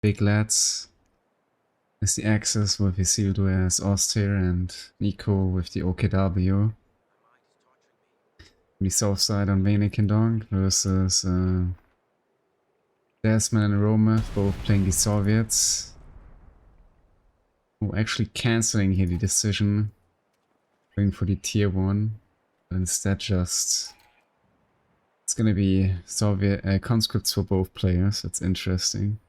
big lads as the Axis with Isildur as Austere and Nicko with the OKW. The south side on Venekindong versus Dezman and HSRometh both playing the Soviets. Oh, actually cancelling here the decision, going for the tier 1, but instead just it's gonna be Soviet conscripts for both players. That's interesting.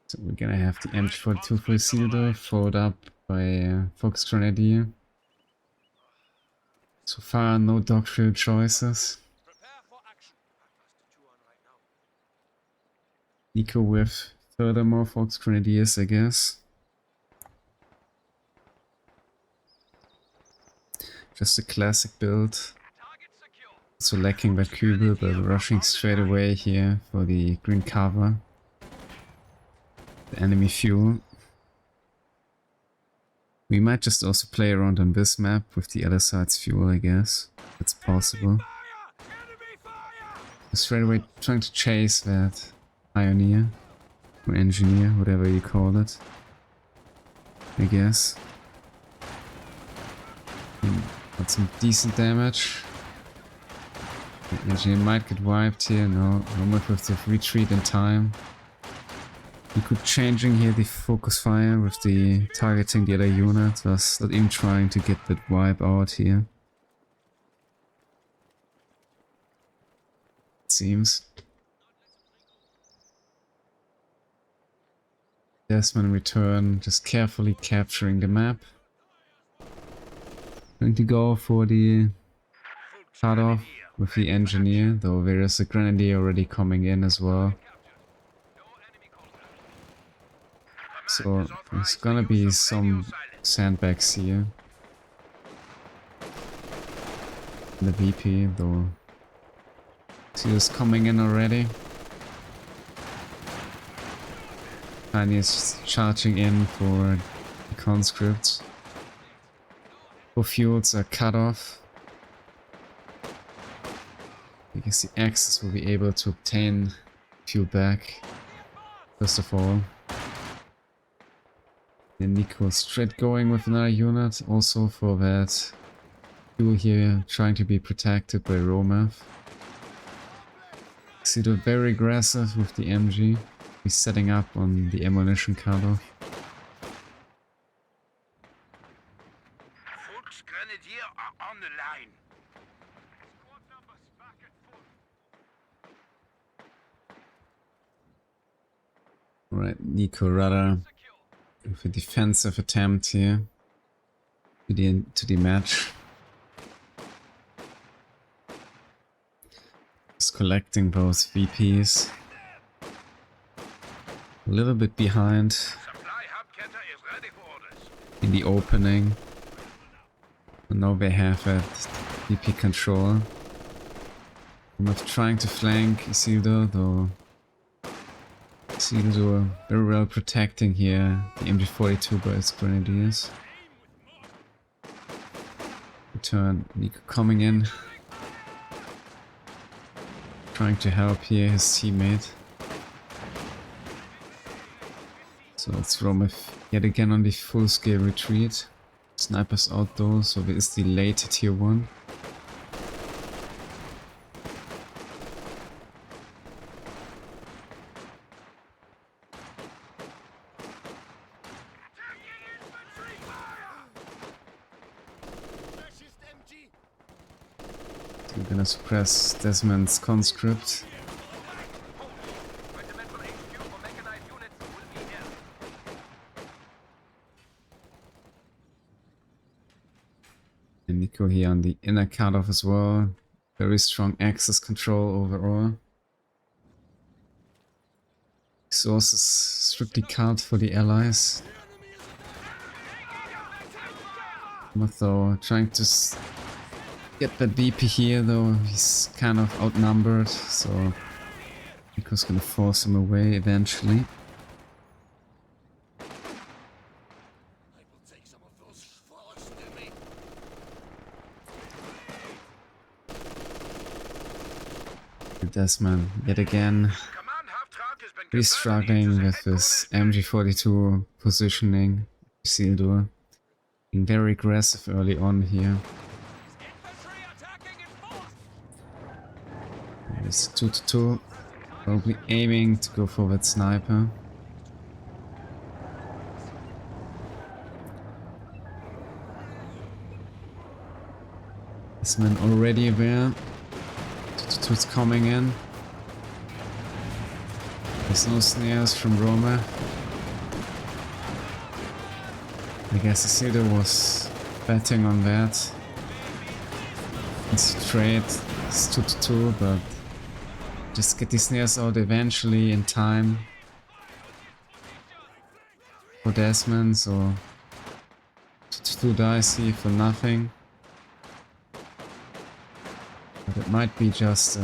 So we're gonna have the MG42 for Isildur, followed up by Fox Grenadier. So far, no dogfield choices. Nicko with furthermore Fox Grenadiers, I guess. Just a classic build. Also lacking that Kübel, but rushing straight away here for the green cover. The enemy fuel. We might just also play around on this map with the other side's fuel, I guess. It's possible. Straight away trying to chase that pioneer or engineer, whatever you call it, I guess. Got some decent damage. The engineer might get wiped here. No, HSRometh with the retreat in time. Nicko changing here the focus fire with the targeting the other unit, thus not even trying to get that wipe out here. It seems. Dezman return, just carefully capturing the map. Going to go for the cutoff with the engineer, though there is a grenadier already coming in as well. So there's gonna be some sandbags here. The VP, though. See this coming in already. Tiny is charging in for the conscripts. Both fuels are cut off. I guess the Axis will be able to obtain fuel back, first of all. And Nicko straight going with another unit, also for that fuel here trying to be protected by HSRometh. Isildur very aggressive with the MG. He's setting up on the ammunition cutoff. Grenadier are on the line. Alright, Nicko rather with a defensive attempt here to the match. Just collecting both VPs. A little bit behind in the opening. And now they have that VP control. I'm not trying to flank Isildur, though. Isildur very well protecting here the MG42 by its grenadiers. Return, Nicko coming in. Trying to help here his teammate. So it's HSRometh yet again on the full scale retreat. Snipers out though, so there is the late tier 1. So we're gonna suppress Dezman's conscript. And Nicko here on the inner cutoff as well. Very strong access control overall. Resources strictly cut for the allies. But though trying to get that VP here, though he's kind of outnumbered, so Nicko's gonna force him away eventually. Dezman yet again Command Auftrag has been really confirmed. struggling with his MG42 positioning. Isildur being very aggressive early on here. It's 2-2, probably aiming to go for that sniper. Dezman already aware. 2-2 is coming in. There's no snares from Roma. I guess Isildur was betting on that. It's straight, it's 2-2, but just get these snares out eventually in time for Dezman, so 2-2 dice here for nothing. But it might be just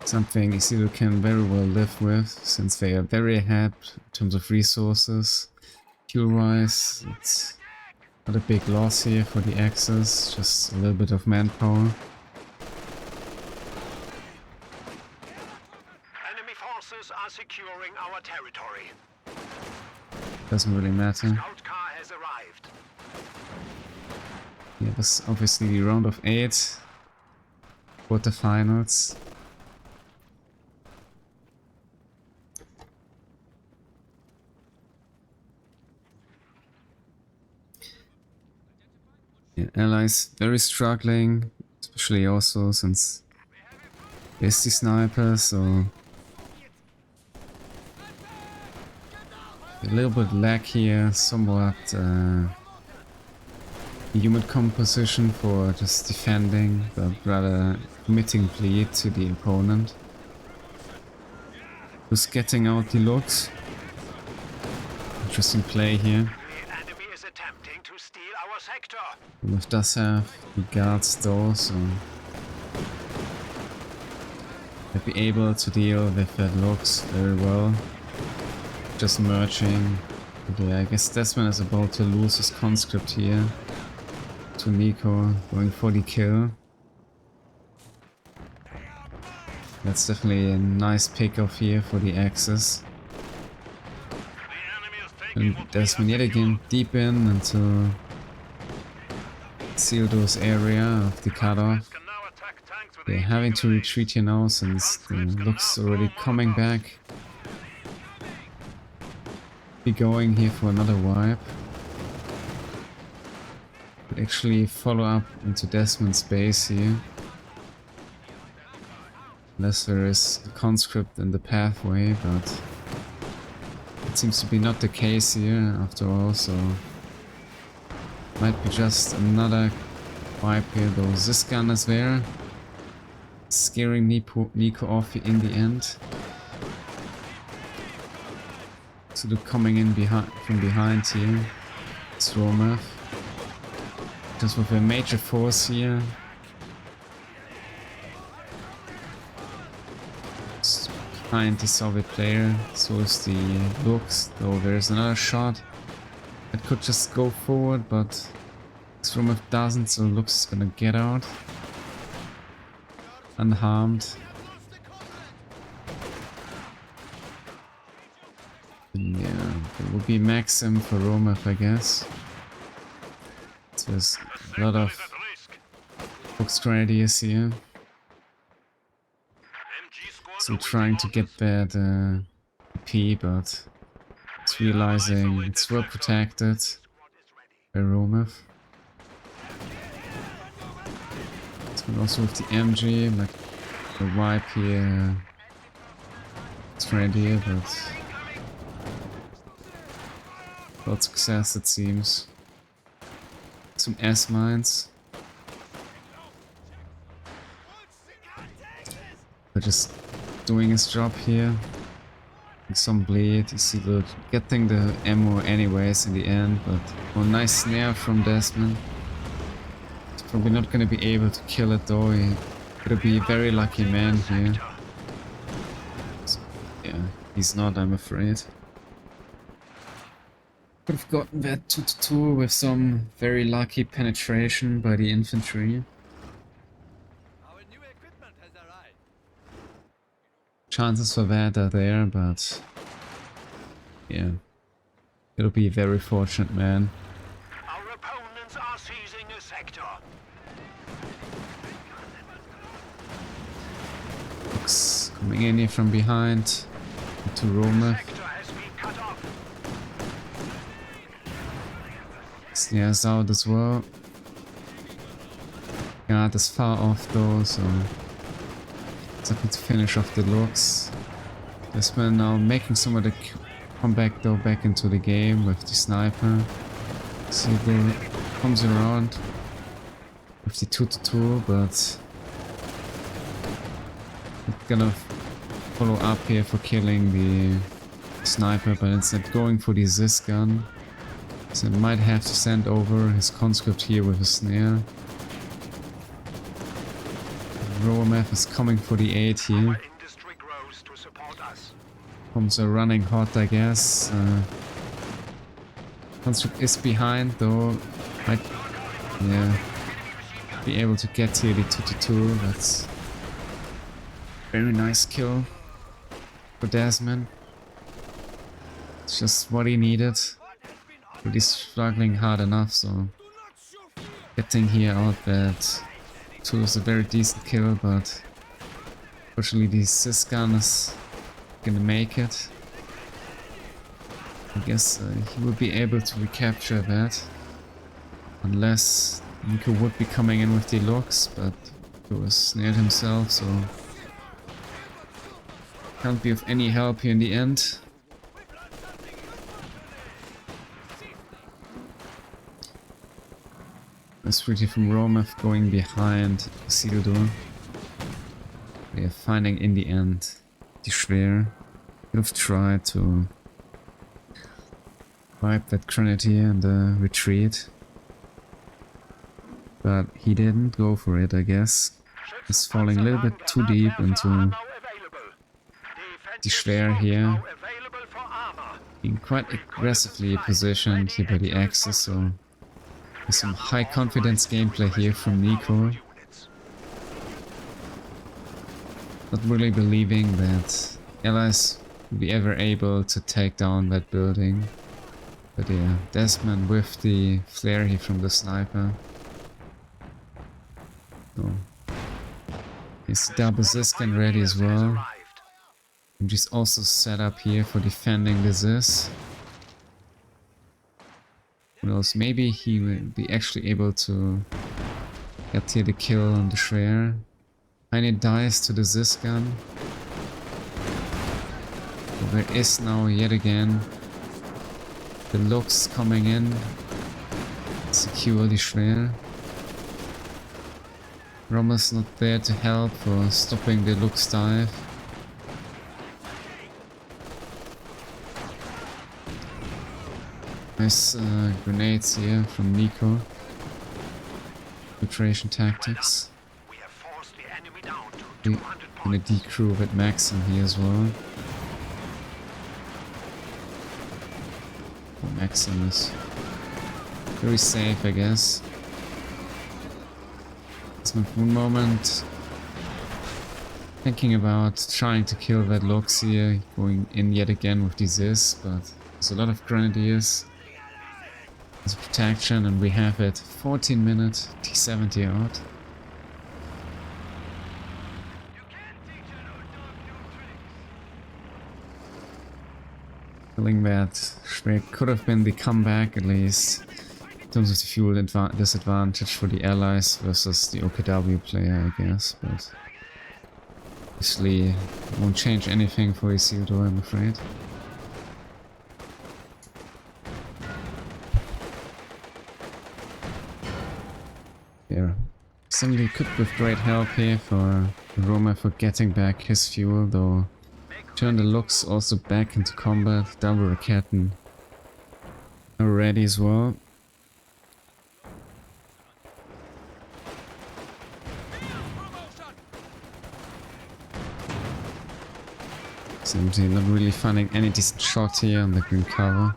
something Isildur can very well live with, since they are very ahead in terms of resources. Fuel-wise, it's not a big loss here for the Axis, just a little bit of manpower. Enemy forces are securing our territory. Doesn't really matter. Scout car has arrived. Yeah, this is obviously the round of 8 quarterfinals. Yeah, allies very struggling, especially also since there's the sniper, so a little bit lack here, somewhat human composition for just defending, but rather committing bleed to the opponent. Just getting out the looks. Interesting play here. The enemy is attempting to steal our sector. With does have the guards though, so might be able to deal with that looks very well. Just merging. But yeah, I guess Dezman is about to lose his conscript here to Nicko, going for the kill. That's definitely a nice pick-off here for the Axis. And Dezman yet again deep in into Isildur's area of the cutoff. They're having to retreat here now since the looks already coming back. Be going here for another wipe. Could actually follow up into Dezman's base here. Unless there is a conscript in the pathway, but it seems to be not the case here after all, so might be just another wipe here, though this gun is there, scaring Nicko off in the end. So they're coming in from behind here. It's HSRometh. Just with a major force here. It's behind the Soviet player, so is the looks, though there's another shot. It could just go forward, but HSRometh doesn't, so looks is gonna get out unharmed. Yeah, it will be Maxim for HSRometh, I guess. So there's a lot of book strategies here. So trying to get that EP, but it's realizing it's well protected by HSRometh. But also with the MG, like the wipe here, it's ready, but without success it seems. Some S-mines. But just doing his job here. Some bleed, Isildur getting the ammo anyways in the end, but oh, nice snare from Dezman. He's probably not gonna be able to kill it though, he's gonna be a very lucky man here. So, yeah, he's not, I'm afraid. Could have gotten that 2-2 with some very lucky penetration by the infantry. chances for that are there, but yeah, it'll be very fortunate, man. Our opponents are seizing a sector. Looks coming in here from behind to Rometh. Sector has been cut off. Snares out as well. Guard is far off though, so it's happy to finish off the looks. Dezman now making some of the comeback though back into the game with the sniper. Isildur comes around with the 2-2, but it's gonna follow up here for killing the sniper, but instead going for the ZIS gun. So might have to send over his conscript here with a snare. HSRometh is coming for the 8 here. Our industry grows to support us. Bombs are running hot, I guess. Conscript is behind though. Might, yeah, be able to get here the 2-2. That's very nice kill for Dezman. It's just what he needed. But he's struggling hard enough, so getting here out that 2 is a very decent kill, but fortunately the ZIS gun is gonna make it. I guess he will be able to recapture that, unless Nicko would be coming in with the looks, but he was snared himself, so can't be of any help here in the end. That's pretty from Rometh going behind Isildur. We are finding in the end the Schwer. Could have tried to wipe that grenadier and the retreat, but he didn't go for it, I guess. He's falling a little bit too deep into the Schwer here, being quite aggressively positioned here by the Axis, so there's some high confidence gameplay here from Nicko. Not really believing that allies will be ever able to take down that building. But yeah, Dezman with the flare here from the sniper. So he's double ZIS gun ready as well. And she's also set up here for defending the ZIS. Who knows, maybe he will be actually able to get here the kill on the Schwer. Heine dies to the ZIS gun. So there is now yet again the looks coming in. Secure the Schwer. Rometh's not there to help for stopping the looks dive. Nice grenades here from Nicko. Filtration tactics. We have forced the enemy down to We're 200 gonna points. decrew with Maxim here as well. Oh, Maxim is very safe, I guess. It's my one moment thinking about trying to kill that Lux here, going in yet again with the ZIS, but there's a lot of grenadiers as protection, and we have it 14 minute T70 out. Feeling that Schwer could have been the comeback, at least in terms of the fuel disadvantage for the allies versus the OKW player, I guess, but obviously won't change anything for Isildur, I'm afraid. Yeah, somebody could with great help here for Roma for getting back his fuel, though turn the looks also back into combat, double Raketten are ready as well. Seems he's not really finding any decent shot here on the green cover.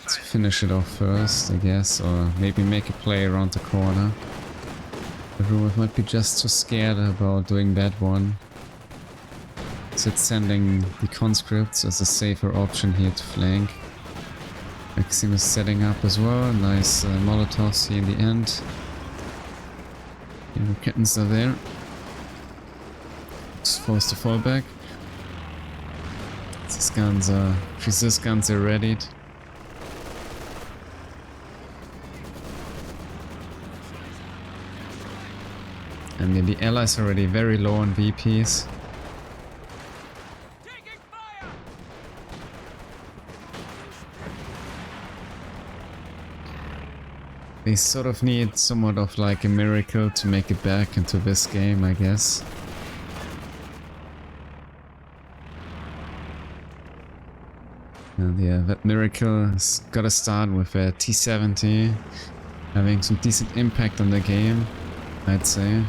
Let's finish it off first, I guess, or maybe make a play around the corner. HSRometh might be just too scared about doing that one. So it's sending the conscripts as a safer option here to flank. Maxim is setting up as well. Nice Molotovs here in the end. The kittens are there. It's forced to fall back. These guns are... resist guns are readied. And yeah, the allies are already very low on VPs. They sort of need somewhat of like a miracle to make it back into this game, I guess. And yeah, that miracle has gotta start with a T-70 having some decent impact on the game, I'd say.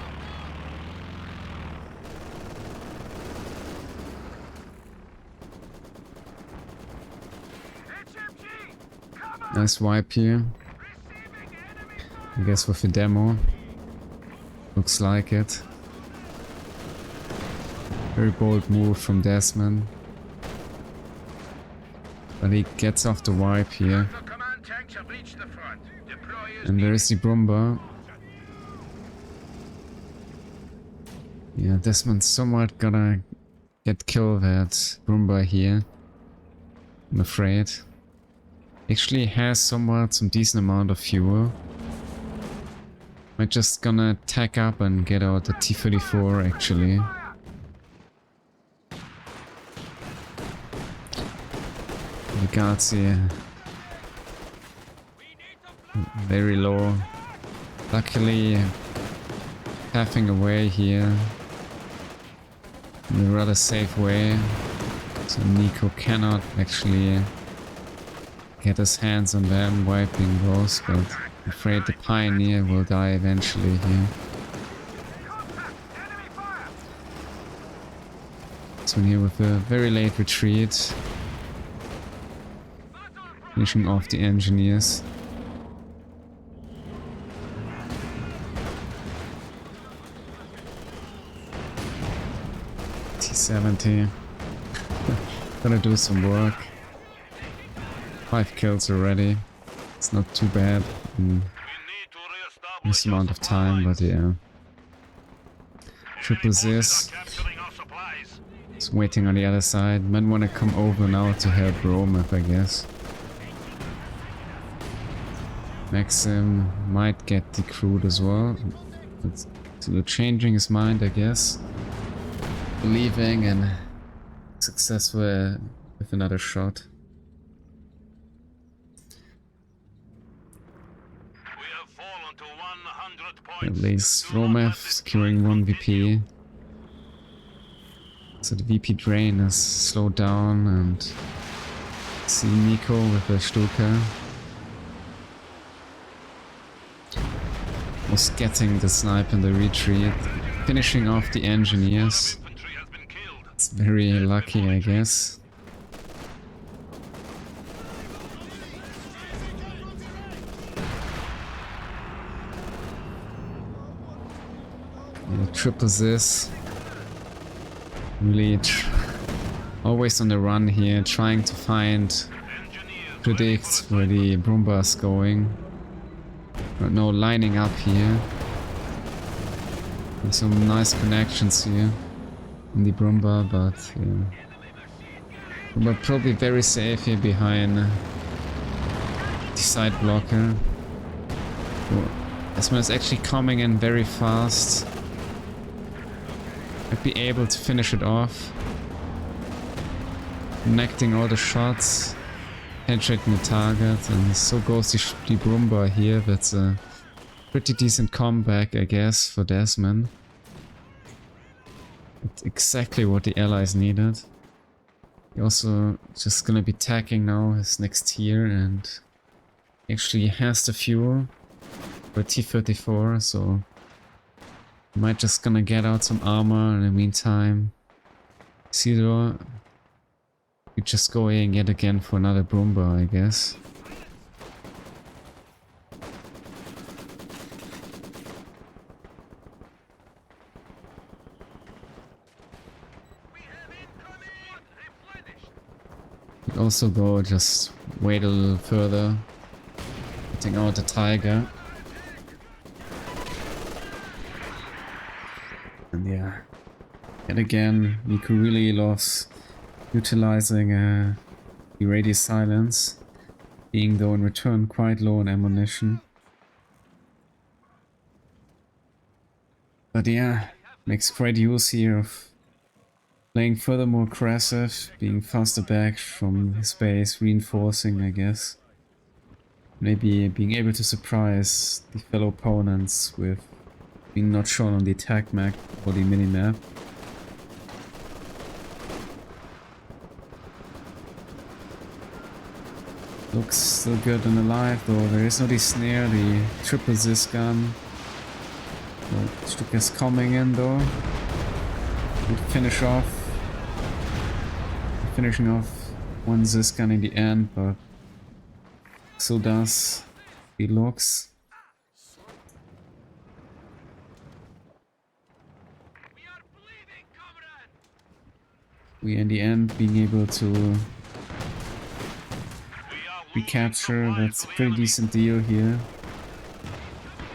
Nice wipe here. I guess with the demo. Looks like it. Very bold move from Dezman. But he gets off the wipe here. And there is the Brumba. Yeah, Dezman's somewhat gonna get killed at Brumba here, I'm afraid. Actually has somewhat some decent amount of fuel. We're just gonna tack up and get out the T-34 actually. The guards here very low. Luckily tapping away here in a rather safe way. So Nicko cannot actually get his hands on them wiping those, but I'm afraid the Pioneer will die eventually here. So here with a very late retreat. Finishing off the engineers. T-70. Gonna do some work. 5 kills already. It's not too bad in this amount of time, but yeah. Triple CIS. It's waiting on the other side. Might want to come over now to help HSRometh, I guess. Maxim might get decrewed as well. But still changing his mind, I guess. Believing and successful with another shot. At least HSRometh securing 1 VP. So the VP drain is slowed down and see Nicko with a Stuka. Was getting the snipe in the retreat, finishing off the engineers. It's very lucky, I guess. Yeah, triple CIS. Really always on the run here, trying to predict where the Brumba is going. Right now lining up here. There's some nice connections here in the Brumba, but yeah. Brumba probably very safe here behind the side blocker. Dezman is actually coming in very fast. Might be able to finish it off. Connecting all the shots. Headshotting the target, and so goes the Brumba here. That's a pretty decent comeback, I guess, for Dezman. It's exactly what the allies needed. He also just gonna be tacking now his next tier, and actually has the fuel for T-34, so might just gonna get out some armor in the meantime. Isildur, we just go in yet again for another Brumba, I guess. Could also go just wait a little further. Getting out the tiger. And yeah. Yet again, Nicko really loves utilizing the radius silence. Being though in return quite low on ammunition. But yeah, makes great use here of playing furthermore aggressive, being faster back from his base, reinforcing I guess. Maybe being able to surprise the fellow opponents with being not shown on the attack map or the minimap. Looks still good and alive though, there is no the snare, the triple Zis gun. Stuka is coming in though. Would finish off. Finishing off one Zis gun in the end, but so does the looks. We in the end being able to recapture, that's a pretty decent deal here.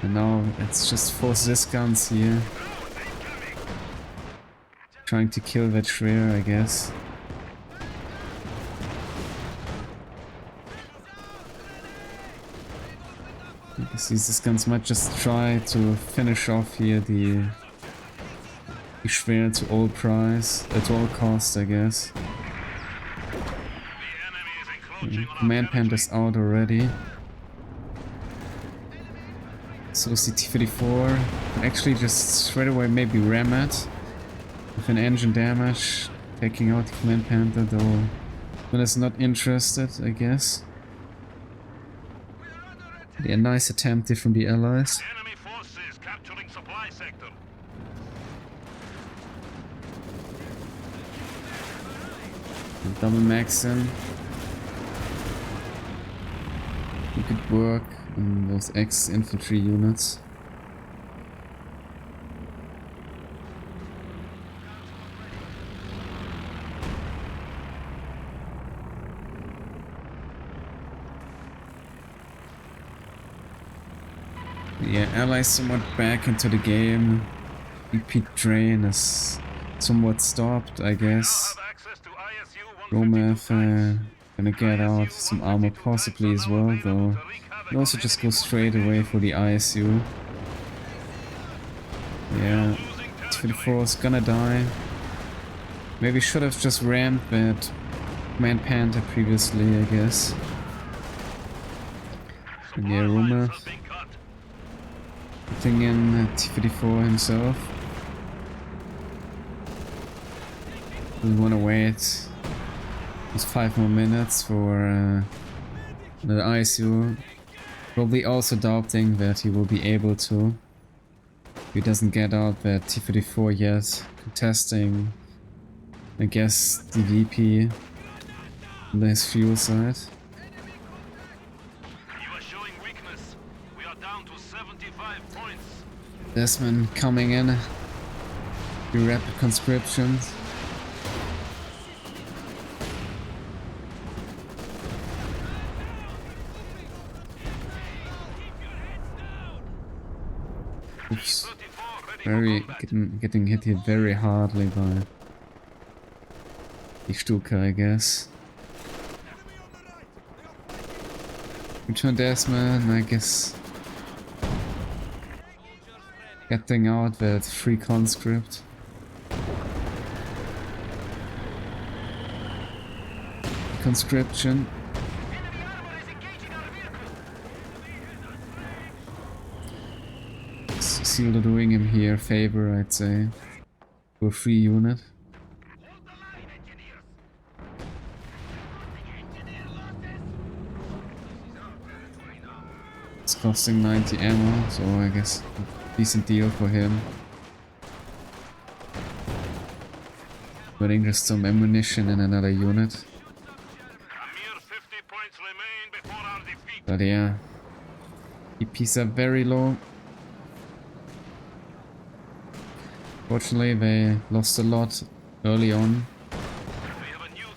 And now it's just 4 Zis guns here. Trying to kill that Schwer, I guess. I guess these guns might just try to finish off here the Schwer to all price, at all cost, I guess. Command Panther's out already. So is the T-34. Actually just straight away maybe ram it with an engine damage, taking out the Command Panther, though one is not interested, I guess. Yeah, nice attempt here from the allies. Enemy forces capturing supply sector. And double maxing. You could work on those ex-infantry units. Yeah, allies somewhat back into the game. EP train is somewhat stopped, I guess. HSRometh gonna get out some armor possibly as well, though. And also just go straight away for the ISU. Yeah, T-34 is gonna die. Maybe should have just rammed that Command Panther previously, I guess. And yeah, HSRometh putting in T-34 himself. We wanna wait just 5 more minutes for the ISU. Probably also doubting that he will be able to. If he doesn't get out that T-34 yet. Contesting, I guess, the VP on his fuel side. Dezman coming in. The rapid conscriptions. Oops. Getting hit here very hardly by the Stuka, I guess. Return Dezman, I guess. Getting out that free conscript. Conscription. Isildur doing him here a favor, I'd say. For a free unit. It's costing 90 ammo, so I guess a decent deal for him. Putting just some ammunition in another unit. But yeah, EPs are very low. Fortunately, they lost a lot early on.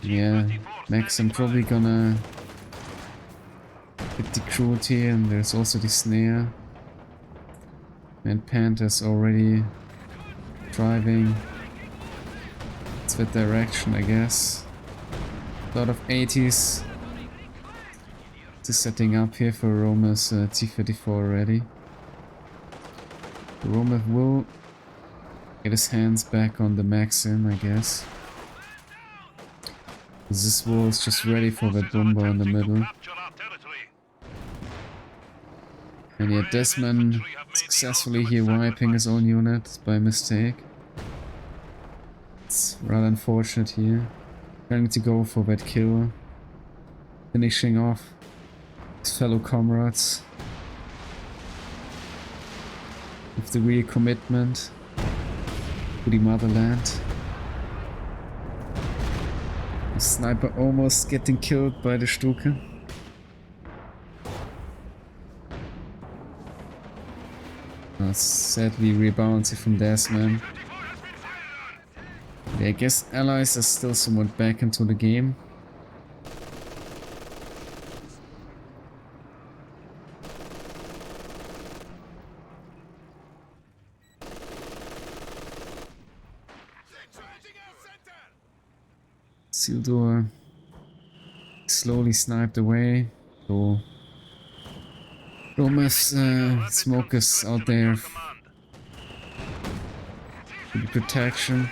Yeah, Maxim probably gonna hit the cruelty, and there's also the snare. And Panther's already driving. It's that direction, I guess. A lot of 80s. Just setting up here for Roma's T-34 already. Roma will get his hands back on the Maxim, I guess. This wall is just ready for that bomber in the middle. And yeah, Dezman successfully here wiping his own unit by mistake. It's rather unfortunate here. Trying to go for that kill. Finishing off his fellow comrades. With the real commitment to the motherland. The sniper almost getting killed by the Stuke. Sadly rebounds from Dezman. Yeah, I guess allies are still somewhat back into the game. Isildur slowly sniped away, so Rometh's smokers out there for the protection.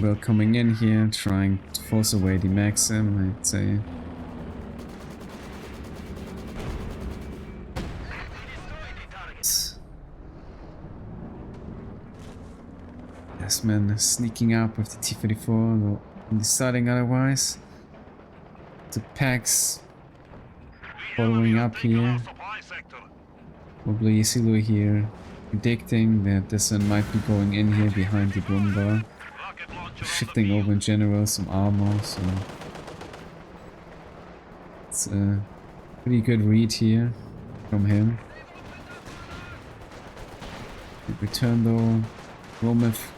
Well, coming in here, trying to force away the Maxim, I'd say. Dezman sneaking up with the T-34, though deciding otherwise. The packs following up here. Probably Isildur here predicting that Dezman might be going in here behind the bomber. Shifting over in general some armor, so it's a pretty good read here from him. Good return though. Rometh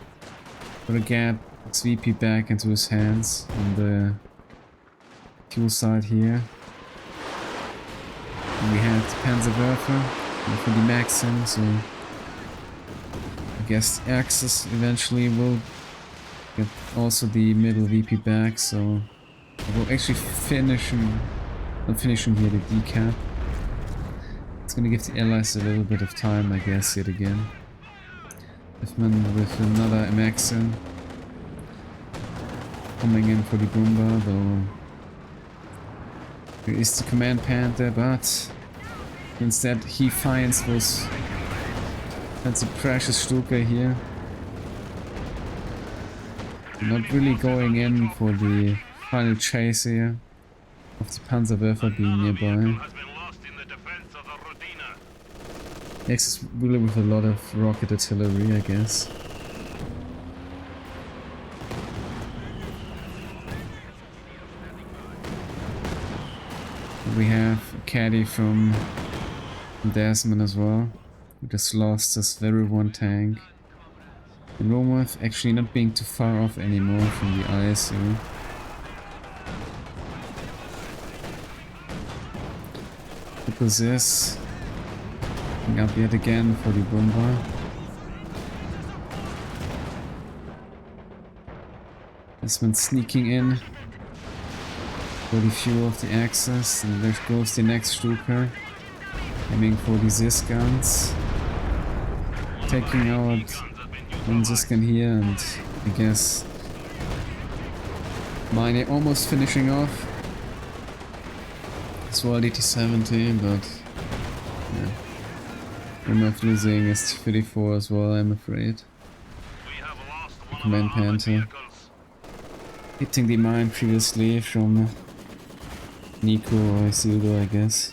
gonna get its VP back into his hands on the fuel side here. And we have the Panzerwerfer for the Maxim, so I guess the Axis eventually will get also the middle VP back, so we'll actually finishing here the decap. It's gonna give the allies a little bit of time, I guess, yet again. Dezman with another Maxim coming in for the bomber, though there is the command Panther, but instead he finds those. That's a precious Stuka here. Not really going in for the final chase here of the Panzerwerfer being nearby. Axis really with a lot of rocket artillery, I guess. We have a caddy from Dezman as well, who just lost his very one tank. And Rometh actually not being too far off anymore from the ISU. Because this coming up yet again for the bomber. Dezman sneaking in for the fuel of the Axis, and there goes the next Stuka, aiming for the Zis guns, taking out one Ziskan here, and I guess Mine almost finishing off as well DT-70, but yeah, Rometh losing his 34 as well, I'm afraid. The Command Panther hitting the mine previously from Nicko or Isildur, I guess.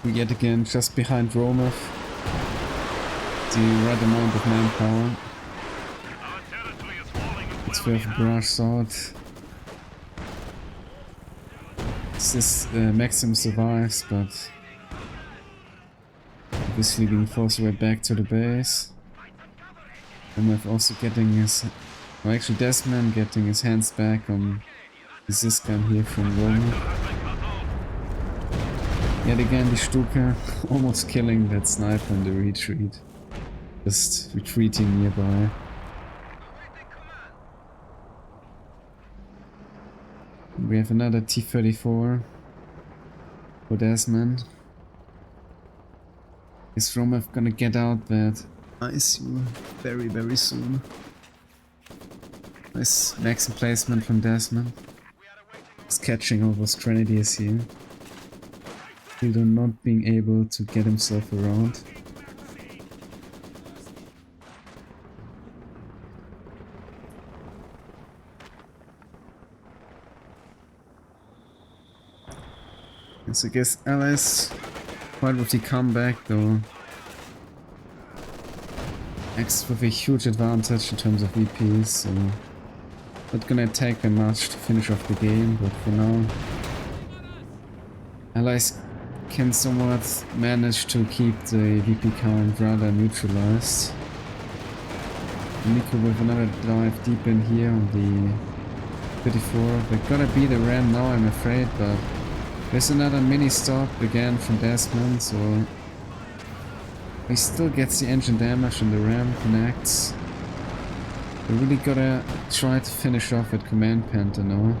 We yet again just behind Rometh, the right amount of manpower. It's worth a barrage sword. This Maxim survives, but obviously being forced right back to the base. HSRometh also getting his, or actually Dezman getting his hands back on this gun here from Rome. Yet again, the Stuka almost killing that sniper in the retreat. Just retreating nearby. We have another T-34 for Dezman. Is HSRometh gonna get out that ISU very soon? Nice Maxim placement from Dezman. He's catching all those grenadiers here. Isildur not being able to get himself around. So I guess Allies quite with the comeback though. X with a huge advantage in terms of VPs, so not gonna take them much to finish off the game, but for now Allies can somewhat manage to keep the VP count rather neutralized. Nicko with another dive deep in here on the 34. They're gonna be the ram now, I'm afraid, but there's another mini stop again from Dezman, so he still gets the engine damage and the ram connects. We really gotta try to finish off at Command Panther now.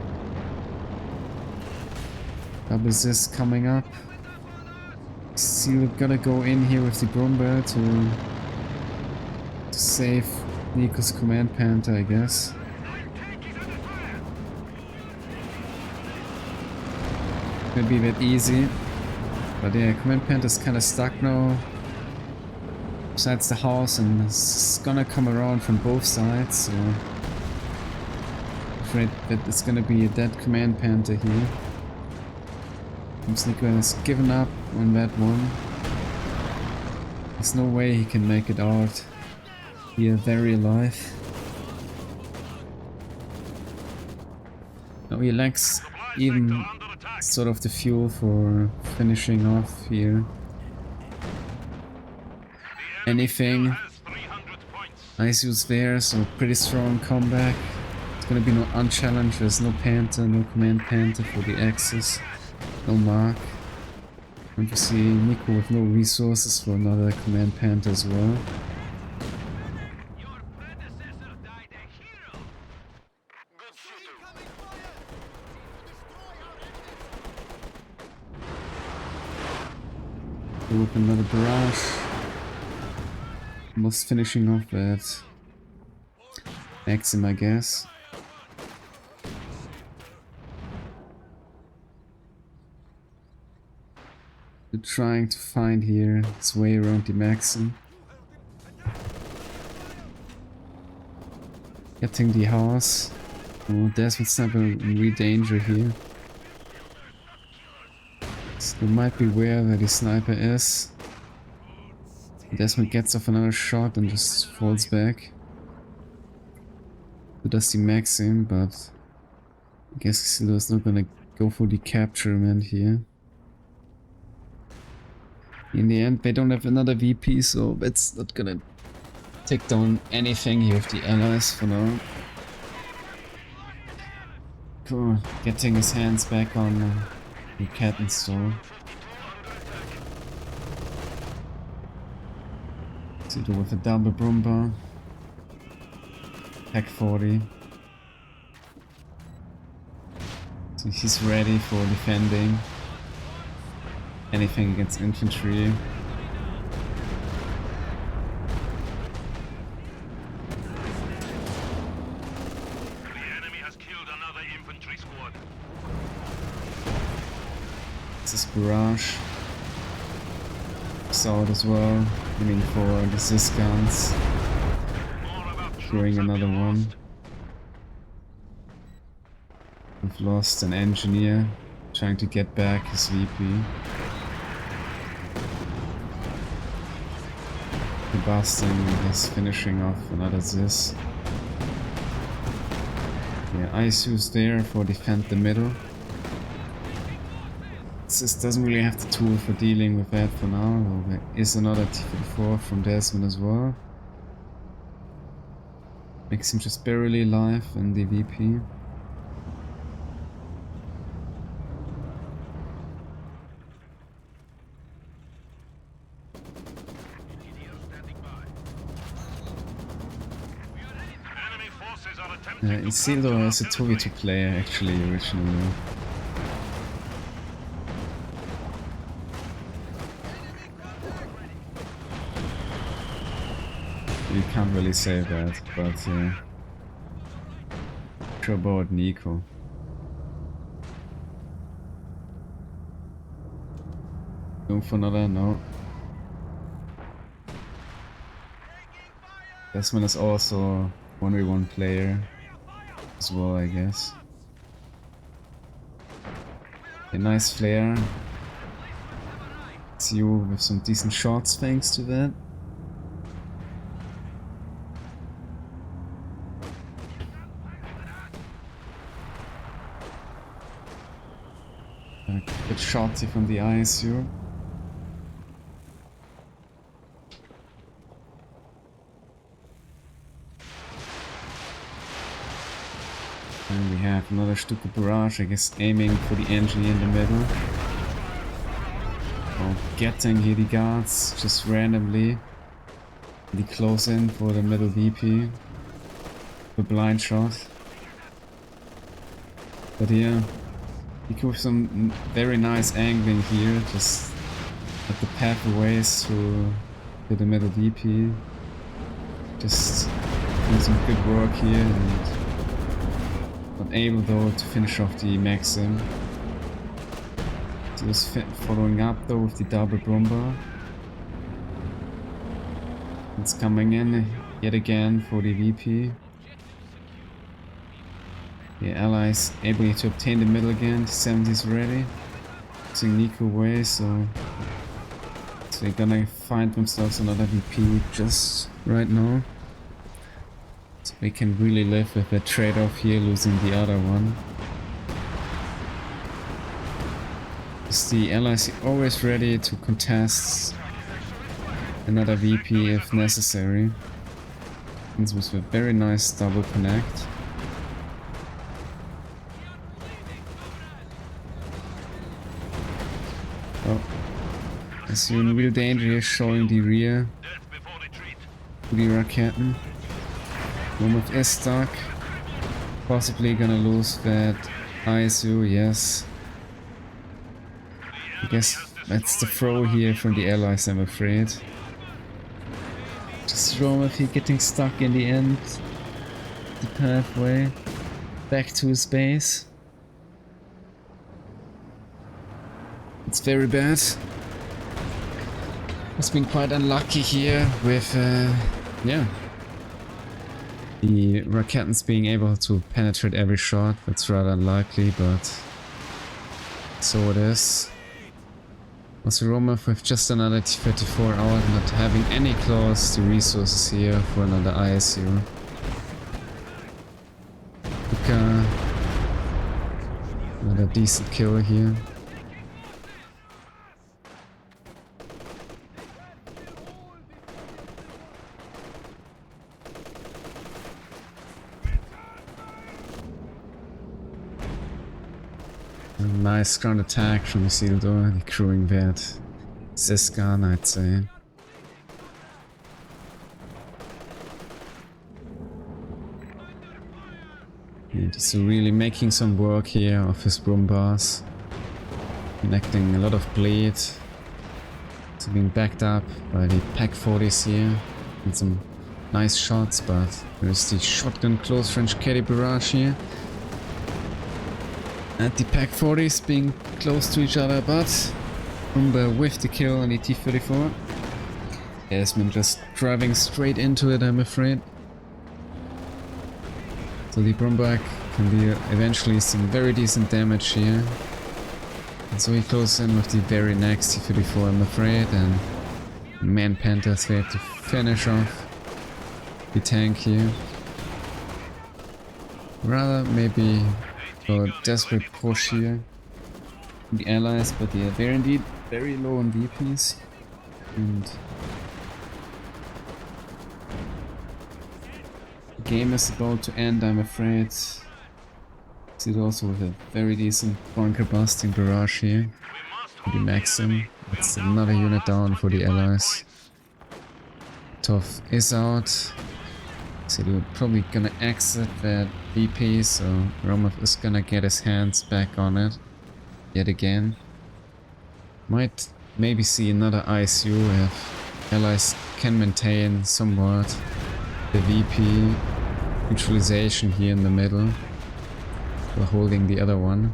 Double this coming up. Still gotta go in here with the Brumber to save Nicko's Command Panther, I guess. Gonna be a bit easy, but yeah, Command Panther's kinda stuck now. Besides the house, and it's gonna come around from both sides, so I'm afraid that it's gonna be a dead Command Panther here. Nicko has given up on that one. There's no way he can make it out here very alive. Now he lacks even sort of the fuel for finishing off here anything. ISU's there, so pretty strong comeback. It's gonna be no unchallenged, there's no Panther, no Command Panther for the Axis. No mark. And you see Nicko with no resources for another Command Panther as well. With another barrage. Almost finishing off that Maxim, I guess. We're trying to find here its way around the Maxim. Getting the house. Oh, Dezman sniper in real danger here. So they might be aware that the sniper is. Dezman gets off another shot and just falls back. So does the Maxim, but I guess Isildur is not gonna go for the capturement here. In the end, they don't have another VP, so that's not gonna take down anything here with the Allies for now. Cool. Getting his hands back on the cat and store. Isildur with a double Brumber. Pack 40. So he's ready for defending anything against infantry. The enemy has killed another infantry squad. This is barrage. Saw it as well, aiming for the CIS guns. Throwing another one. We've lost an engineer trying to get back his VP. Sebastian is finishing off another CIS. Yeah, ISU's there for defend the middle. This doesn't really have the tool for dealing with that for now, though there is another T-34 from Dezman as well. Makes him just barely alive in the VP. Isildur is a 2v2 player actually originally. You can't really say that, but yeah. Sure about Nicko. Going for another? No. Dezman is also 1v1 player as well, I guess. A nice flare. It's you with some decent shots thanks to that. Good shot here from the ISU. And we have another Stuka barrage, I guess aiming for the engine in the middle. Or getting here the guards just randomly. The close in for the middle VP. The blind shot. But yeah. Nicko with some very nice angling here, just at the pathways to the middle VP. Just doing some good work here and not able though to finish off the Maxim. So just following up though with the double bomber. It's coming in yet again for the VP. The allies able to obtain the middle again, the 70s ready. Using Nicko away, so they're gonna find themselves another VP just right now. So we can really live with the trade-off here, losing the other one. Is the allies always ready to contest another VP if necessary. This was a very nice double connect. As you're in real danger here, showing the rear to the Raketen. HSRometh is stuck. Possibly gonna lose that ISU, yes. I guess that's the throw here from the allies, I'm afraid. HSRometh here getting stuck in the end. The pathway back to his base. It's very bad. It's been quite unlucky here with, yeah, the Raketens being able to penetrate every shot. That's rather unlikely, but so it is. HSRometh with just another T-34 out, not having any close to resources here for another ISU. Another decent kill here. Nice ground attack from Isildur, the crewing that Siskan, I'd say. And he's really making some work here of his bombers, connecting a lot of bleed. It's being backed up by the Pack 40s here, and some nice shots, but there's the shotgun close range caddy barrage here. And the Pack 40s being close to each other, but Bomber with the kill on the T-34. Dezman just driving straight into it, I'm afraid. So the Bomber can do eventually some very decent damage here. And so he closes in with the very next T-34, I'm afraid, and Man Panthers there to finish off the tank here. Rather maybe a desperate push here. the allies, but yeah, they're indeed very low on VPs. And the game is about to end, I'm afraid. See it also with a very decent bunker busting barrage here. For the Maxim. That's another unit down for the allies. Tough is out. So they're probably gonna exit that VP, so HSRometh is gonna get his hands back on it. Yet again. Might maybe see another ISU if allies can maintain somewhat the VP neutralization here in the middle. While holding the other one.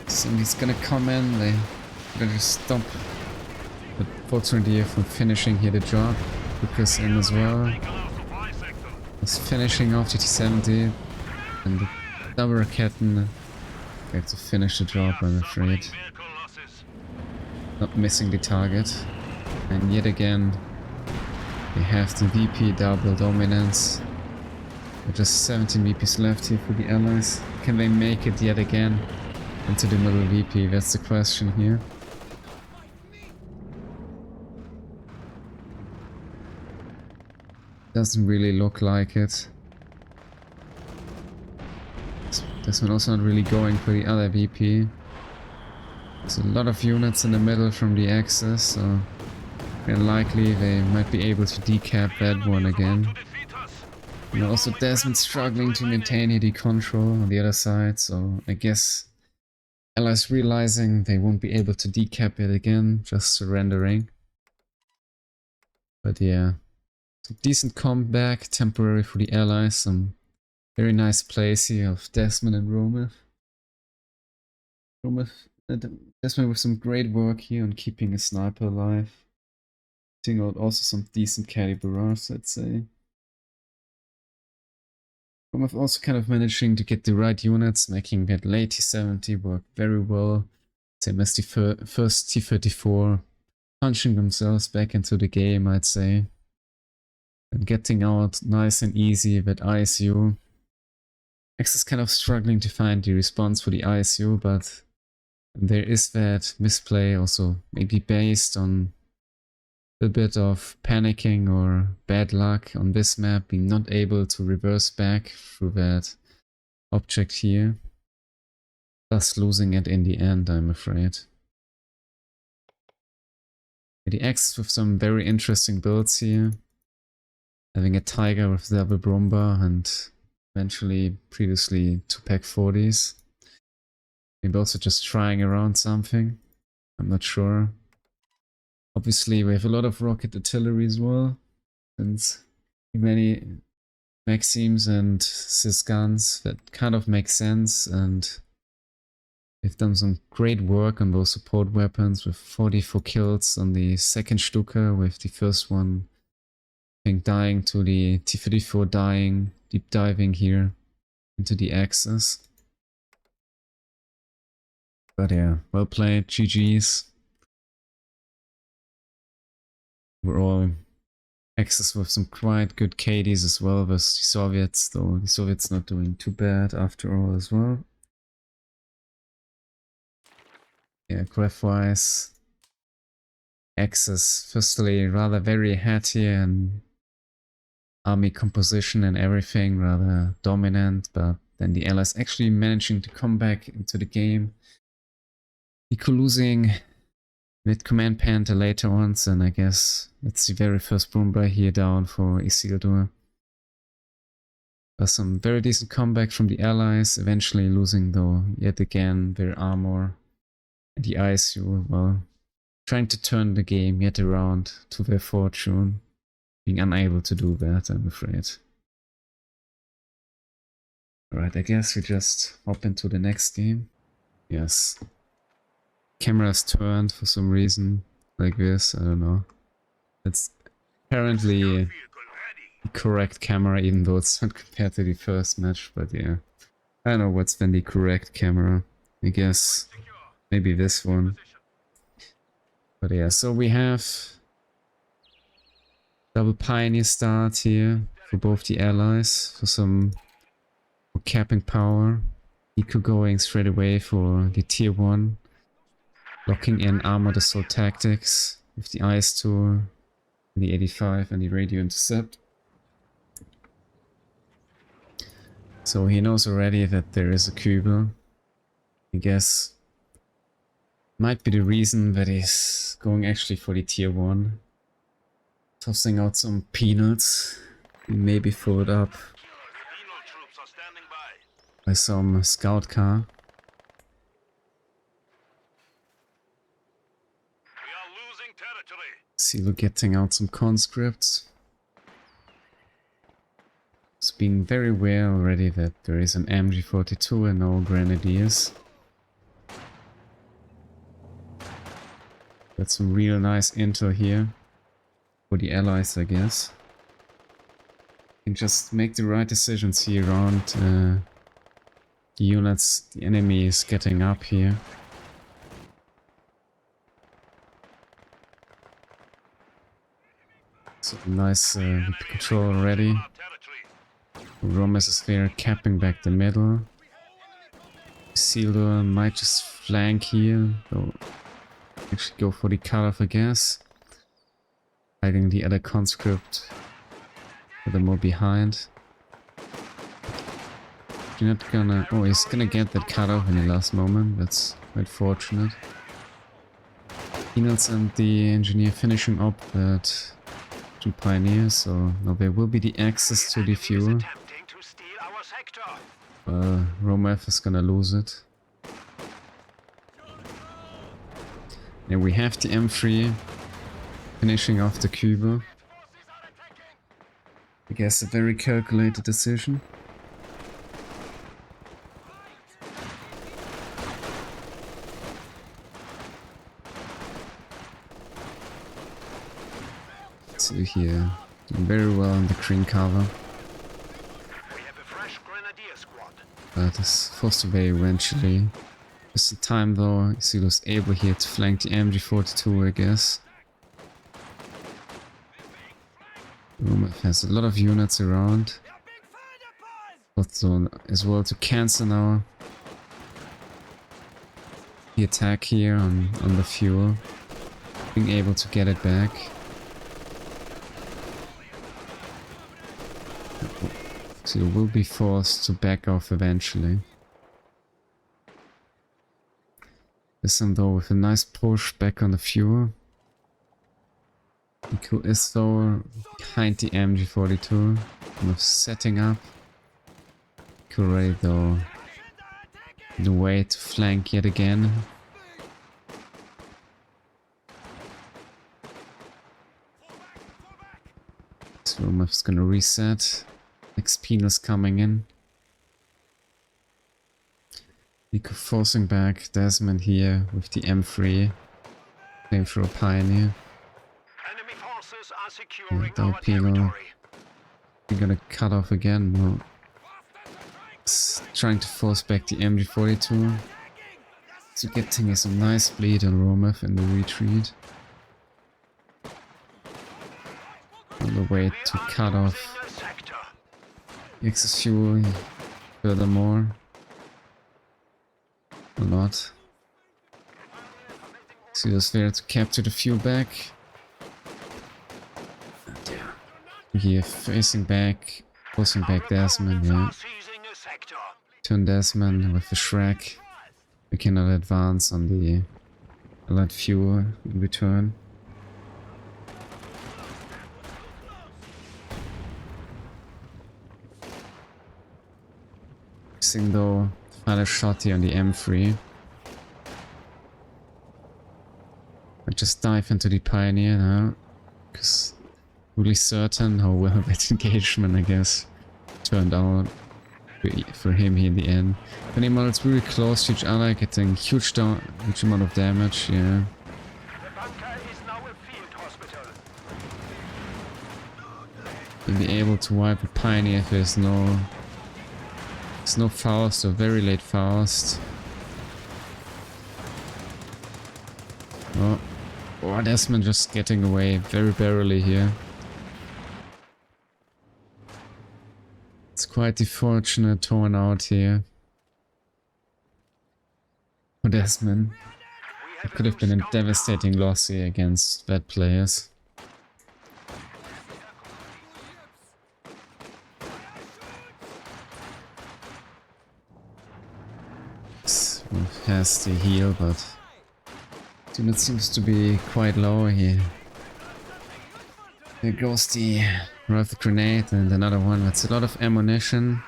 Somebody's gonna come in, they better stop the Fortune from finishing here the job. Lucas in as well. He's finishing off the T-70 and the double Raketten have to finish the job, I'm afraid. Not missing the target. And yet again they have the VP double dominance. Just 17 VPs left here for the allies. Can they make it yet again into the middle VP? That's the question here. Doesn't really look like it. This one also not really going for the other VP. There's a lot of units in the middle from the Axis, so very likely they might be able to decap that one again. And also Dezman struggling to maintain AD control on the other side, so I guess allies realizing they won't be able to decap it again, just surrendering. But yeah, some decent comeback, temporary for the allies, some very nice plays here of Dezman and HSRometh. Dezman with some great work here on keeping a sniper alive. Taking out also some decent carry barrage, I'd say. HSRometh also kind of managing to get the right units, making that late T-70 work very well. Same as the first T-34, punching themselves back into the game, I'd say. And getting out nice and easy with ISU. X is kind of struggling to find the response for the ISU, but there is that misplay also maybe based on a bit of panicking or bad luck on this map, being not able to reverse back through that object here, thus losing it in the end, I'm afraid. The Axis with some very interesting builds here, having a Tiger with double Brumba and eventually previously 2-pack 40s. Maybe also just trying around something, I'm not sure. Obviously we have a lot of rocket artillery as well, and many Maxims and CIS guns that kind of make sense, and they've done some great work on those support weapons with 44 kills on the second Stuka, with the first one I think dying to the T-34 dying, deep diving here into the Axis. But yeah, well played, GG's. Overall, Axis with some quite good KDs as well versus the Soviets, though the Soviets not doing too bad after all as well. Yeah, graph-wise, Axis firstly rather very heady and army composition and everything, rather dominant, but then the Allies actually managing to come back into the game. Nicko losing with Command Panther later on, and I guess it's the very first Brumba here down for Isildur. But some very decent comeback from the Allies, eventually losing though yet again their armor and the ISU, well, trying to turn the game yet around to their fortune, being unable to do that, I'm afraid. Alright, I guess we just hop into the next game. Yes. Camera's turned for some reason, like this, I don't know. It's apparently the correct camera, even though it's not compared to the first match, but yeah. I don't know what's been the correct camera. I guess maybe this one. But yeah, so we have double Pioneer start here for both the allies, for some capping power. Nicko going straight away for the tier 1. Locking in armored assault tactics with the IS-2, the 85 and the radio intercept. So he knows already that there is a Kübel. I guess might be the reason that he's going actually for the tier 1. Tossing out some peanuts. Maybe followed up by some scout car. Isildur getting out some conscripts. It's being very aware already that there is an MG42 and no grenadiers. Got some real nice intel here for the allies, I guess. Can just make the right decisions here around the units the enemy is getting up here. So nice control already. HSRometh is there capping back the middle. Isildur might just flank here, though actually go for the cutoff, I guess. Hiding the other conscript further more behind. You're not gonna... Oh, he's gonna get that cutoff in the last moment. That's quite fortunate. Peanuts and the engineer finishing up that pioneer, so now there will be the access to the fuel. HSRometh is gonna lose it. And we have the M3 finishing off the Kübel. I guess a very calculated decision. So here, doing very well in the green cover. We have a fresh grenadier squad. That is forced away eventually. Just in time though, Isildur's able here to flank the MG42, I guess. HSRometh has a lot of units around. Also as well to cancel now the attack here on the fuel. Being able to get it back. So you will be forced to back off eventually. This one though with a nice push back on the fuel. Nicko is though behind the MG42, kind of setting up. Correct though, the way to flank yet again. HSRometh's gonna reset. Next penis coming in. Nicko forcing back Dezman here with the M3. Same for a pioneer. Enemy forces are securing Yeah, our Pino. territory. We're gonna cut off again. No. Trying to force back the MG42. So getting us a nice bleed on HSRometh in the retreat. On the way to cut off excess fuel furthermore. A lot. Isildur's there to capture the fuel back. Here facing back, forcing back Dezman, yeah. Turn Dezman with the Shrek. We cannot advance on the allied fuel in return. Missing though, final shot here on the M3. I just dive into the pioneer now, because really certain how well that engagement, I guess, turned out for him here in the end. Many models really close to each other, getting huge amount of damage, yeah. The bunker is now a field hospital. You'll be able to wipe a pioneer if there's no Faust or very late Faust. Oh, Dezman just getting away very barely here. It's quite the fortunate torn out here. for Dezman. We It could have been a devastating loss here against bad players. Wolf has the heal, but it seems to be quite low here. There goes the rifle grenade and another one. That's a lot of ammunition.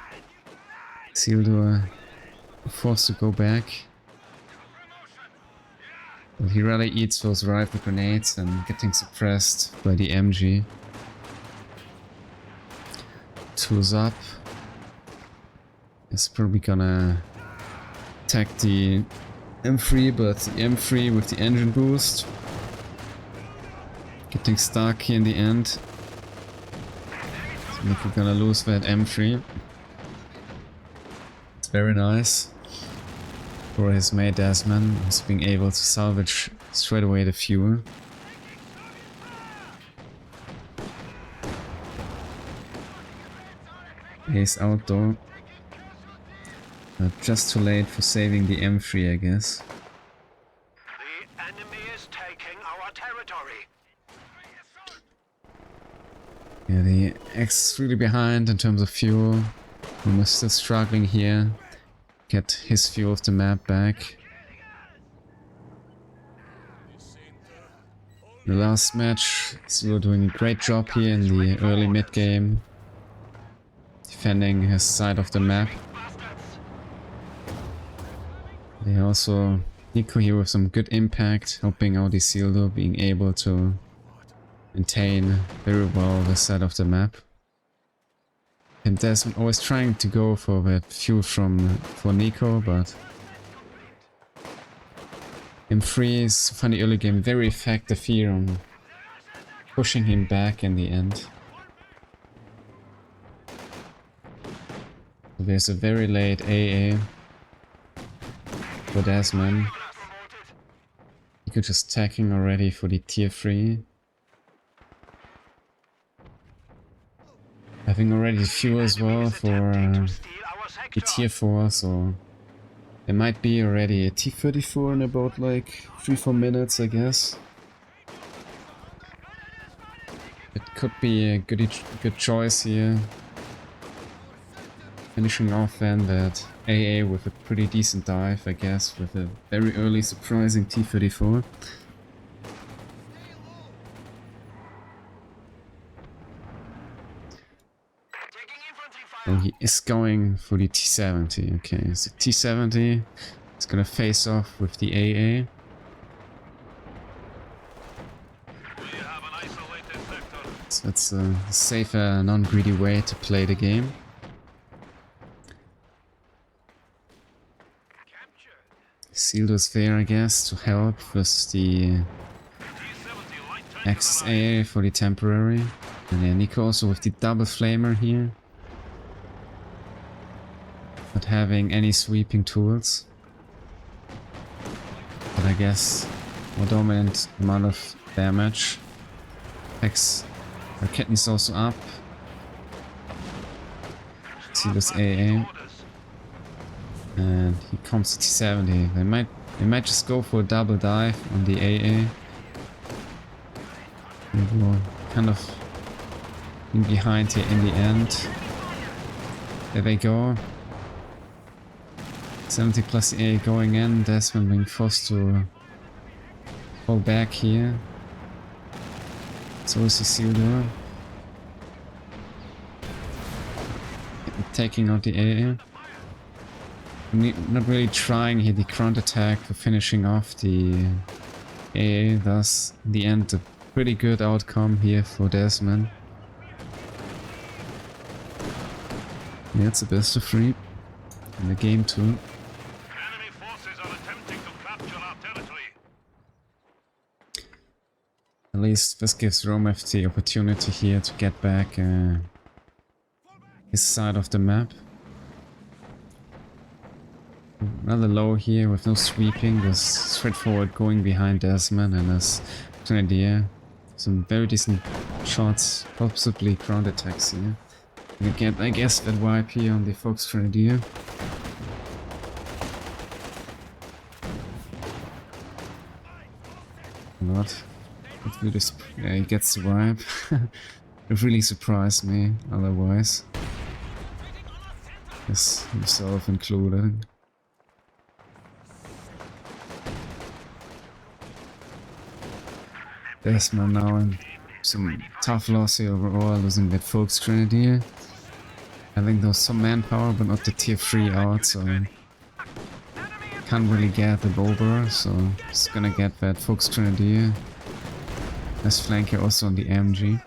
Isildur forced to go back. But he rather eats those rifle grenades and getting suppressed by the MG. Two's up. Is probably gonna attack the M3, but the M3 with the engine boost. Getting stuck here in the end. So Nicko gonna lose that M3. It's very nice for his mate Dezman, who's being able to salvage straight away the fuel. He's out though. But just too late for saving the M3, I guess. The enemy is taking our territory. Yeah, the X is really behind in terms of fuel. We're still struggling here. Get his view of the map back. The last match, Isildur doing a great job here in the early mid game, defending his side of the map. They also Nicko here with some good impact, helping out Isildur being able to maintain very well the side of the map. And Dezman always trying to go for that fuel for Nicko, but M3 is for the early game very effective here on pushing him back in the end. So there's a very late AA for Dezman. Nicko just attacking already for the tier 3. Having already fuel as well for the tier 4, so there might be already a T-34 in about like 3-4 minutes, I guess. It could be a good choice here. Finishing off then that AA with a pretty decent dive, I guess, with a very early surprising T-34. And he is going for the T-70. Okay, so T-70 is gonna face off with the AA. So it's a safer, non-greedy way to play the game. Isildur's there, I guess, to help with the XA for the temporary. And then Nicko also with the double flamer here. Not having any sweeping tools. But I guess more dominant amount of damage. X Raketten's also up. See this AA. And he comes to T-70. They might just go for a double dive on the AA. And we'll kind of in behind here in the end. There they go. 70 plus AA going in. Dezman being forced to fall back here. So is Isildur. Taking out the AA. Not really trying here the ground attack for finishing off the AA, thus in the end a pretty good outcome here for Dezman. Yeah, it's a best of 3 in the game too. Enemy forces are attempting to capture our territory. At least this gives HSRometh the opportunity here to get back his side of the map. Rather low here with no sweeping, just straightforward going behind Dezman and as Grenadier. Some very decent shots, possibly ground attacks here. We get, I guess, that wipe here on the Fox Grenadier. not. It really yeah, he gets the vibe. It really surprised me otherwise. Yes, himself included. Dezman now in some tough loss here overall, losing that Folks Grenadier. Having those some manpower, but not the tier 3 out, so can't really get the Bober, so just gonna get that Folks Grenadier. Nice flank here also on the MG.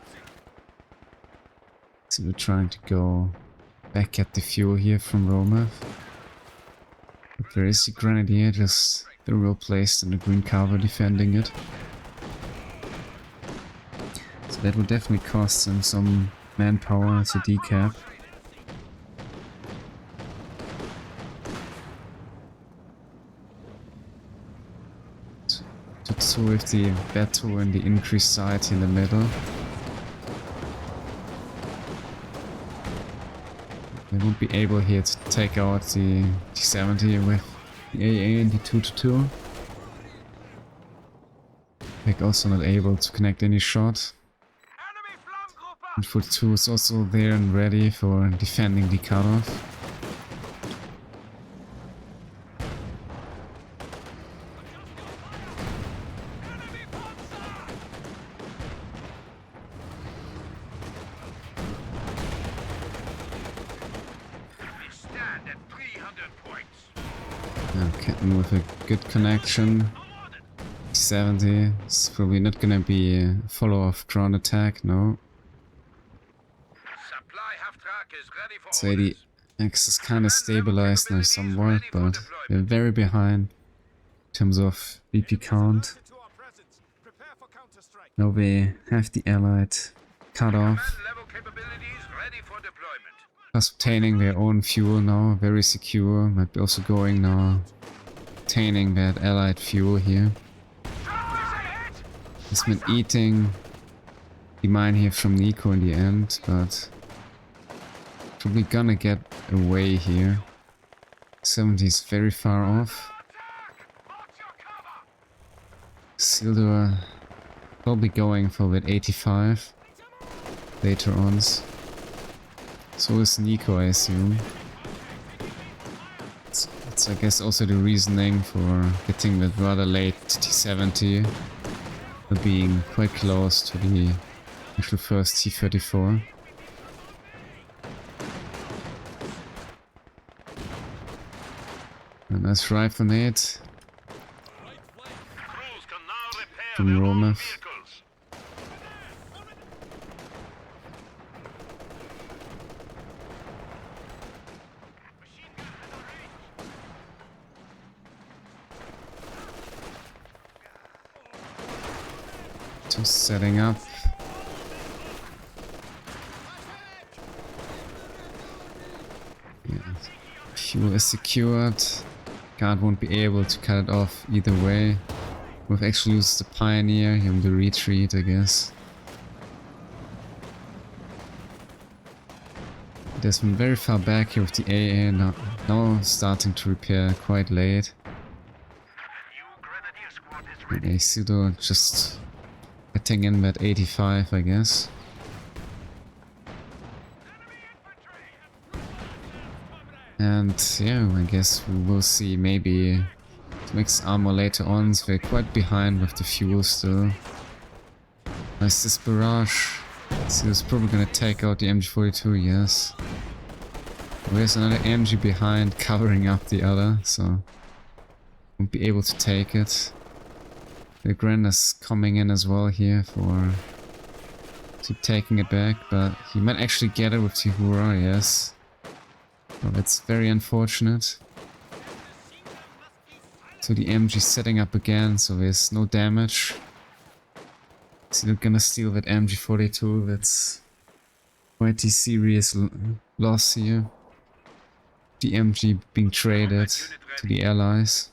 So we're trying to go back at the fuel here from Rometh. But there is the Grenadier, just the real placed in the green cover defending it. So that would definitely cost him some manpower to decap. So with the battle and the increased side in the middle. They won't be able here to take out the T70 with the AA and the 2-2. Like also not able to connect any shot. And 42 is also there and ready for defending the cutoff. Captain with a good connection. 70 is probably not gonna be a follow-off drone attack, no. So the X is kind of stabilized now somewhat, but they're very behind in terms of BP count. Now they have the Allied cut off. Plus obtaining their own fuel now, very secure. Might be also going now, obtaining that Allied fuel here. He's been eating the mine here from Nicko in the end, but probably gonna get away here. 70 is very far off. Isildur probably going for that 85 later on. So is Nicko, I assume. It's I guess also the reasoning for getting that rather late T70, being quite close to the actual first T34. A nice rifle nade from Rometh. Just setting up. Yeah. Fuel is secured. Guard won't be able to cut it off either way. We've actually used the Pioneer in the retreat, I guess. There's been very far back here with the AA, now starting to repair quite late. And Isildur just getting in at 85, I guess. And yeah, I guess we will see maybe mix armor later on, so we're quite behind with the fuel still. Nice this barrage. So it's probably gonna take out the MG42, yes. There's another MG behind covering up the other, so won't be able to take it. The Grand is coming in as well here for taking it back, but he might actually get it with Tihura, yes. Well, that's very unfortunate. So the MG setting up again, so there's no damage. Still gonna steal that MG42, that's quite a serious loss here. The MG being traded to the allies.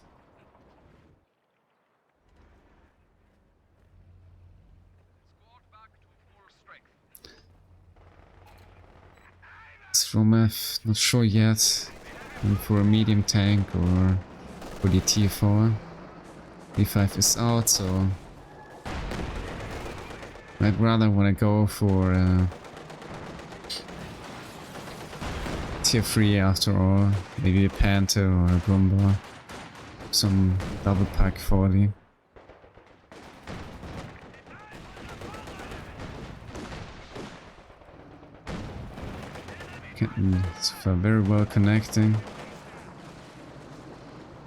HSRometh, not sure yet. Going for a medium tank or for the tier 4. D5 is out, so I'd rather want to go for tier 3 after all. Maybe a Panther or a Brumba. Some double pack 40. It's very well connecting.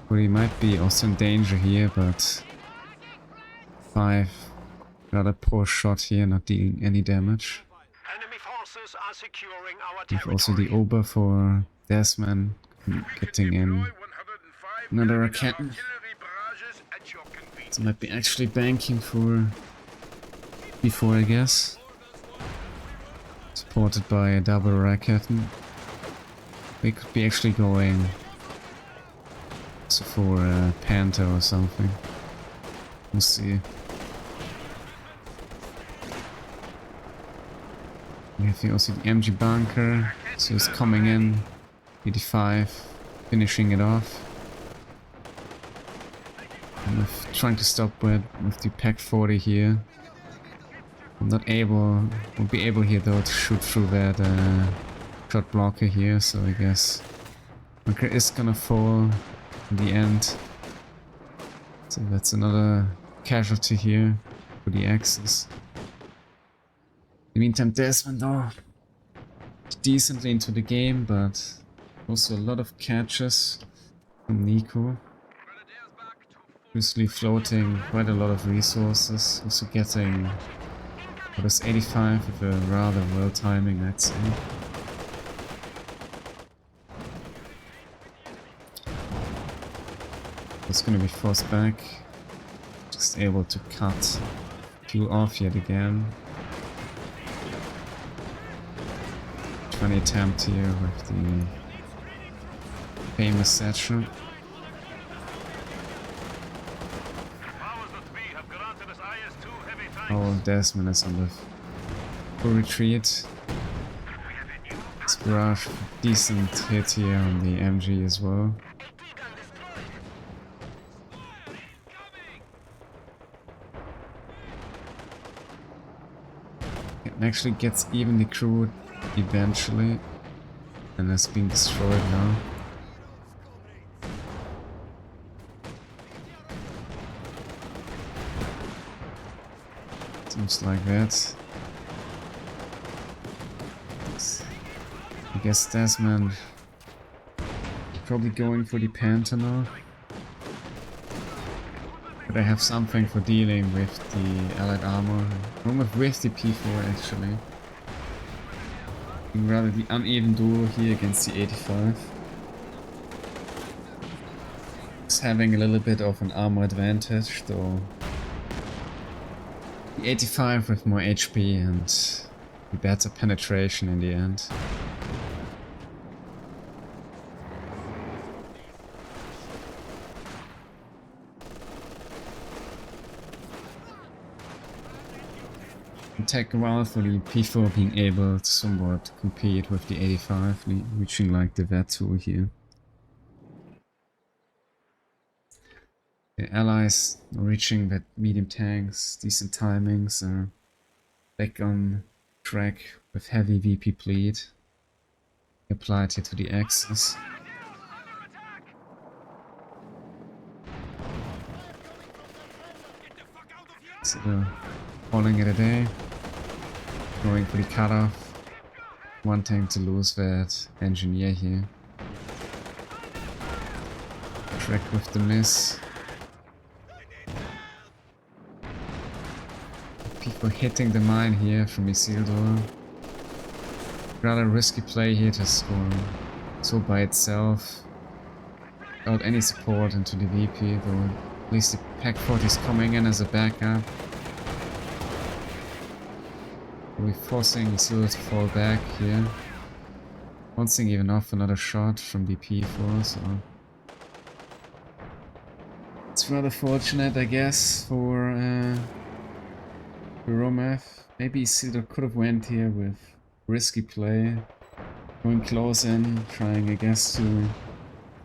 Well, he might be also in danger here, but 5. Rather poor shot here, not dealing any damage. Enemy forces are securing our We have territory. also the Ober for Dezman getting in another Raketen. So might be actually banking for before, I guess. Supported by a double Raketen. We could be actually going so for a Panther or something. We'll see. We have also the MG bunker, so it's coming in. 85, finishing it off. I'm trying to stop with the Pack 40 here. I'm not able, won't be able here though to shoot through that shot blocker here, so I guess bunker is gonna fall in the end. So that's another casualty here for the Axis. In the meantime, Dezman though decently into the game, but also a lot of catches from Nicko. Obviously floating quite a lot of resources, also getting what is 85 with a rather well timing, I'd say. It's gonna be forced back, just able to cut fuel off yet again. Funny attempt here with the famous satchel. Oh, Dezman is on the full retreat. Barrage, decent hit here on the MG as well. It actually gets even the crew eventually, and has been destroyed now. Seems like that. I guess Dezman probably going for the Panther now. But I have something for dealing with the allied armor. Almost with the P4 actually. Rather the uneven duel here against the 85. It's having a little bit of an armor advantage though. The 85 with more HP and the better penetration in the end. It'll take a while for the P4 being able to somewhat compete with the 85, reaching like the VAT2 here. The allies are reaching that medium tanks, decent timings, are back on track with heavy VP bleed applied here to the Axis. So they're calling it a day, going for the cutoff, wanting to lose that engineer here. Track with the miss. People hitting the mine here from Isildur. Rather risky play here to score so by itself without any support into the VP, though at least the Pack 40 is coming in as a backup. We're forcing Isildur to fall back here. Bouncing even off another shot from the P4, so it's rather fortunate, I guess, for HSRometh. Maybe Isildur could have went here with risky play, going close in, trying, I guess, to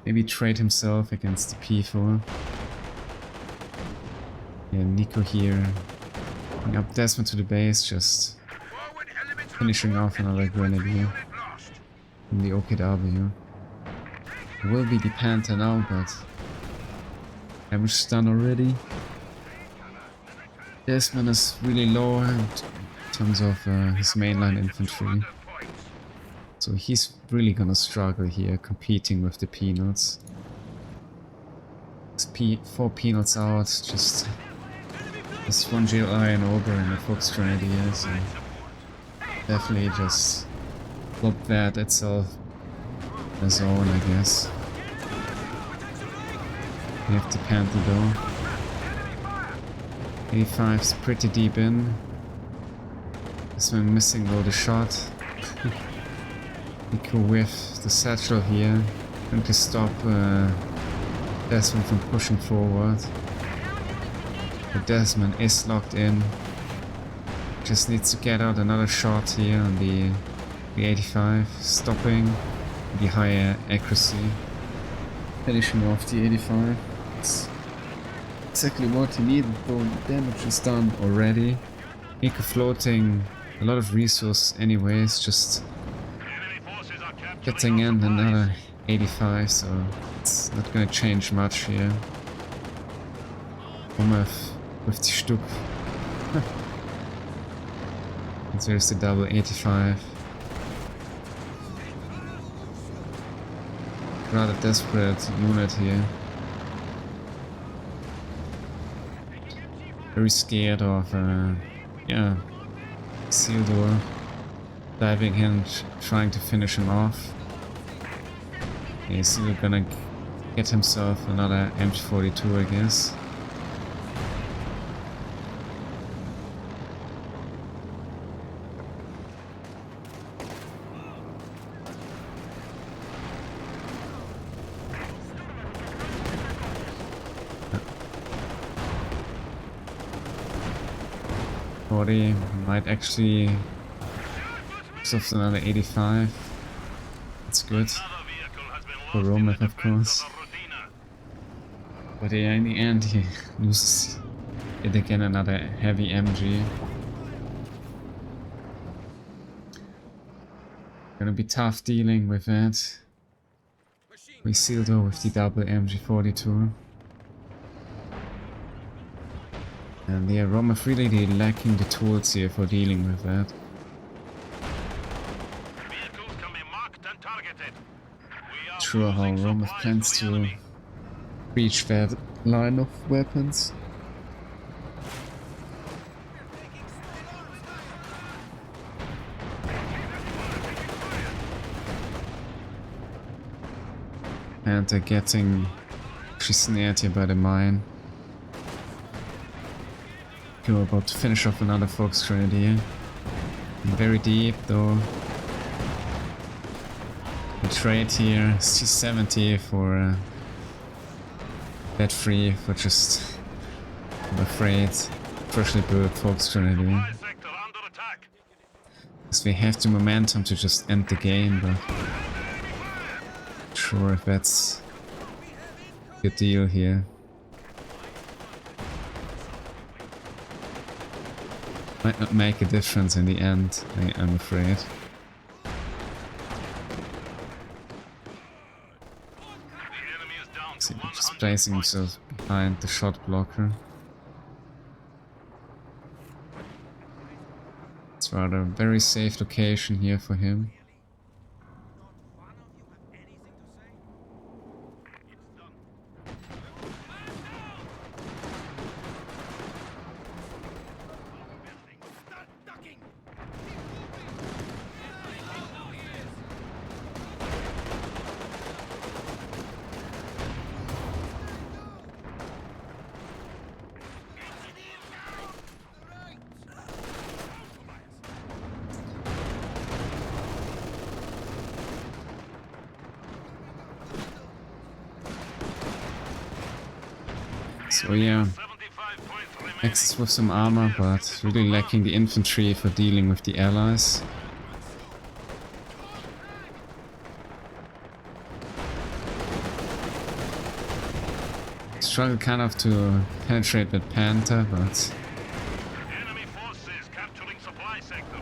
maybe trade himself against the P4. Yeah, Nicko here Bring up Dezman to the base, just finishing off another grenadier from the OKW. It will be the Panther now, but damage is done already. Dezman is really low in terms of his mainline infantry. So he's really gonna struggle here, competing with the Peanuts. It's 4 Peanuts out, just one GLI and over and a Fox Grenadier, so definitely just flop that itself as own, I guess. We have the Panther though. 85's pretty deep in. This one missing though the shot. Nicko with the satchel here, trying to stop Dezman from pushing forward. But Dezman is locked in. Just needs to get out another shot here on the 85, stopping the higher accuracy. Finishing off the 85. It's exactly what he needed, though the damage is done already. Nicko floating a lot of resource anyways, just getting in another 85, so it's not gonna change much here. HSRometh with the Stück. And there's the double 85. Rather desperate unit here. Very scared of, yeah, Isildur diving in, trying to finish him off. He's either gonna get himself another MG42, I guess. Might actually soft another 85. That's good. For HSRometh, of course. But yeah, in the end he loses it again, another heavy MG. Gonna be tough dealing with that. We Isildur with the double MG42. And yeah, HSRometh really lacking the tools here for dealing with that. Not sure how HSRometh plans to reach that line of weapons. And they're getting snared here by the mine. We're about to finish off another Fox Grenadier. Very deep though. The trade here, C70 for dead free for just, I'm afraid, freshly built Fox Grenadier. Because we have the momentum to just end the game, but not sure if that's a good deal here. Might not make a difference in the end, I'm afraid. See, just placing himself behind the shot blocker. It's rather a very safe location here for him. So yeah, Axis with some armor, but really lacking the infantry for dealing with the allies. Struggle kind of to penetrate with Panther, but supply sector.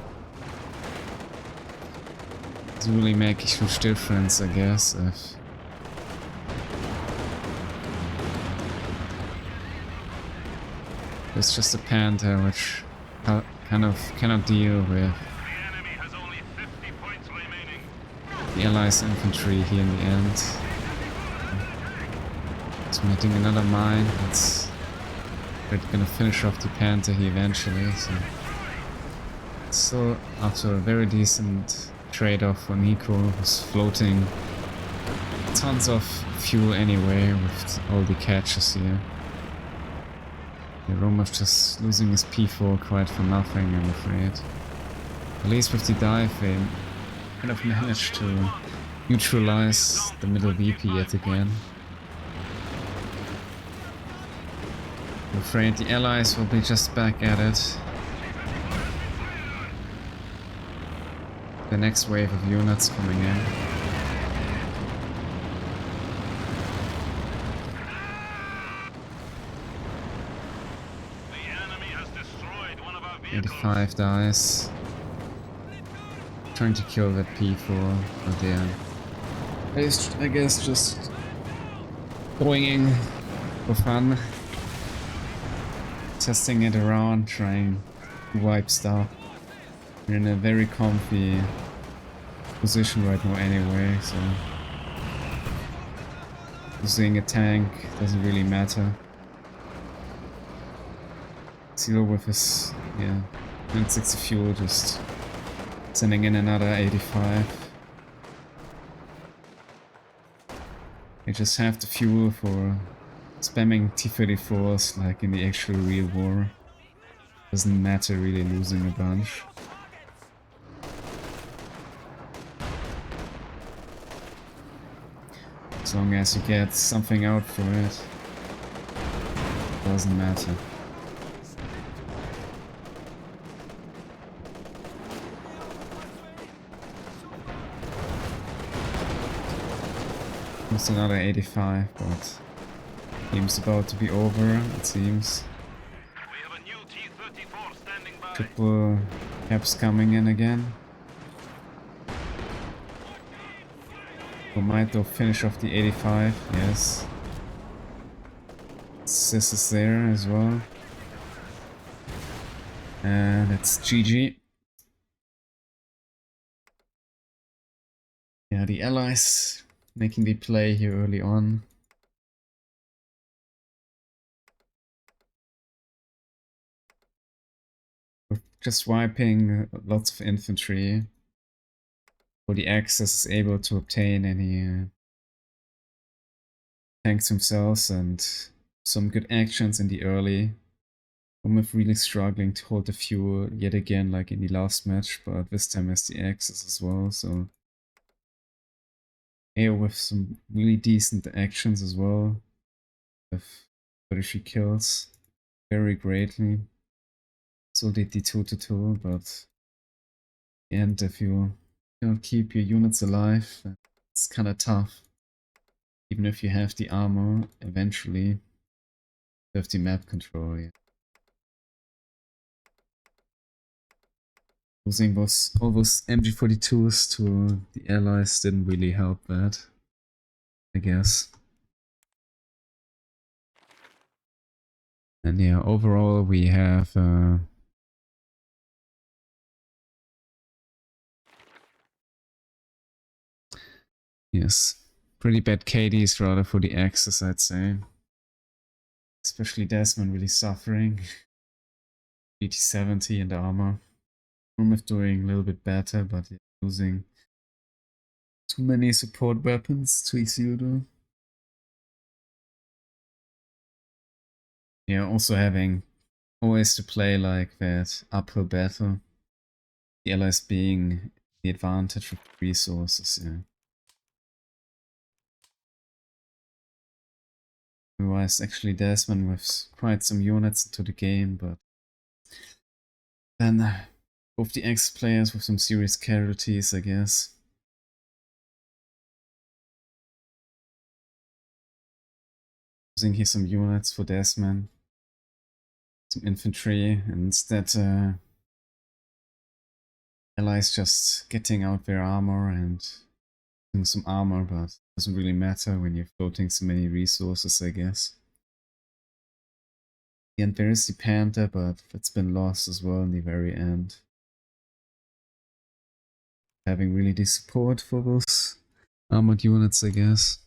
Doesn't really make a huge difference, I guess, if it's just a Panther which kind of cannot deal with The enemy has only 50 points remaining. the Allies infantry here in the end. It's meeting another mine. We're gonna finish off the Panther here eventually. So still, after a very decent trade-off for Nicko, who's floating tons of fuel anyway with all the catches here. HSRometh just losing his P4 quite for nothing, I'm afraid. At least with the dive, they kind of managed to neutralize the middle VP yet again. I'm afraid the Allies will be just back at it. The next wave of units coming in. The enemy has destroyed one of our vehicles. 85 dies. Trying to kill that P4, but yeah. I guess just going in for fun. Testing it around, trying to wipe stuff. We're in a very comfy position right now anyway, so losing a tank doesn't really matter. Isildur with his 160 fuel just sending in another 85. They just have the fuel for spamming T-34s like in the actual real war. Doesn't matter really losing a bunch. As long as you get something out for it, doesn't matter. It's another 85, but game's about to be over, it seems. We have a new T-34 standing by. Triple caps coming in again. We might though finish off the 85, yes. CIS is there as well. And it's GG. Yeah, the Allies making the play here early on. We're just wiping lots of infantry. For the Axis is able to obtain any tanks themselves and some good actions in the early. HSRometh really struggling to hold the fuel yet again like in the last match, but this time as the Axis as well, so here with some really decent actions as well. With 33 kills. Very greatly. So did the 2-2, but in the end if you don't keep your units alive, it's kinda tough. Even if you have the armor, eventually you have the map control, yeah. Losing all those MG42s to the Allies didn't really help that, I guess. And yeah, overall we have yes, pretty bad KDs rather for the Axis, I'd say. Especially Dezman really suffering. 80-70 in the armor. HSRometh doing a little bit better, but yeah, losing too many support weapons to Isildur. Yeah, also having always to play like that uphill battle. The Allies being the advantage of resources, yeah. Otherwise, actually Dezman with quite some units into the game, but then both the X players with some serious casualties, I guess. Using here some units for Dezman. Some infantry, and instead allies just getting out their armor and doing some armor, but it doesn't really matter when you're floating so many resources, I guess. And there is the Panther, but that's been lost as well in the very end. Having really the support for those armored units, I guess.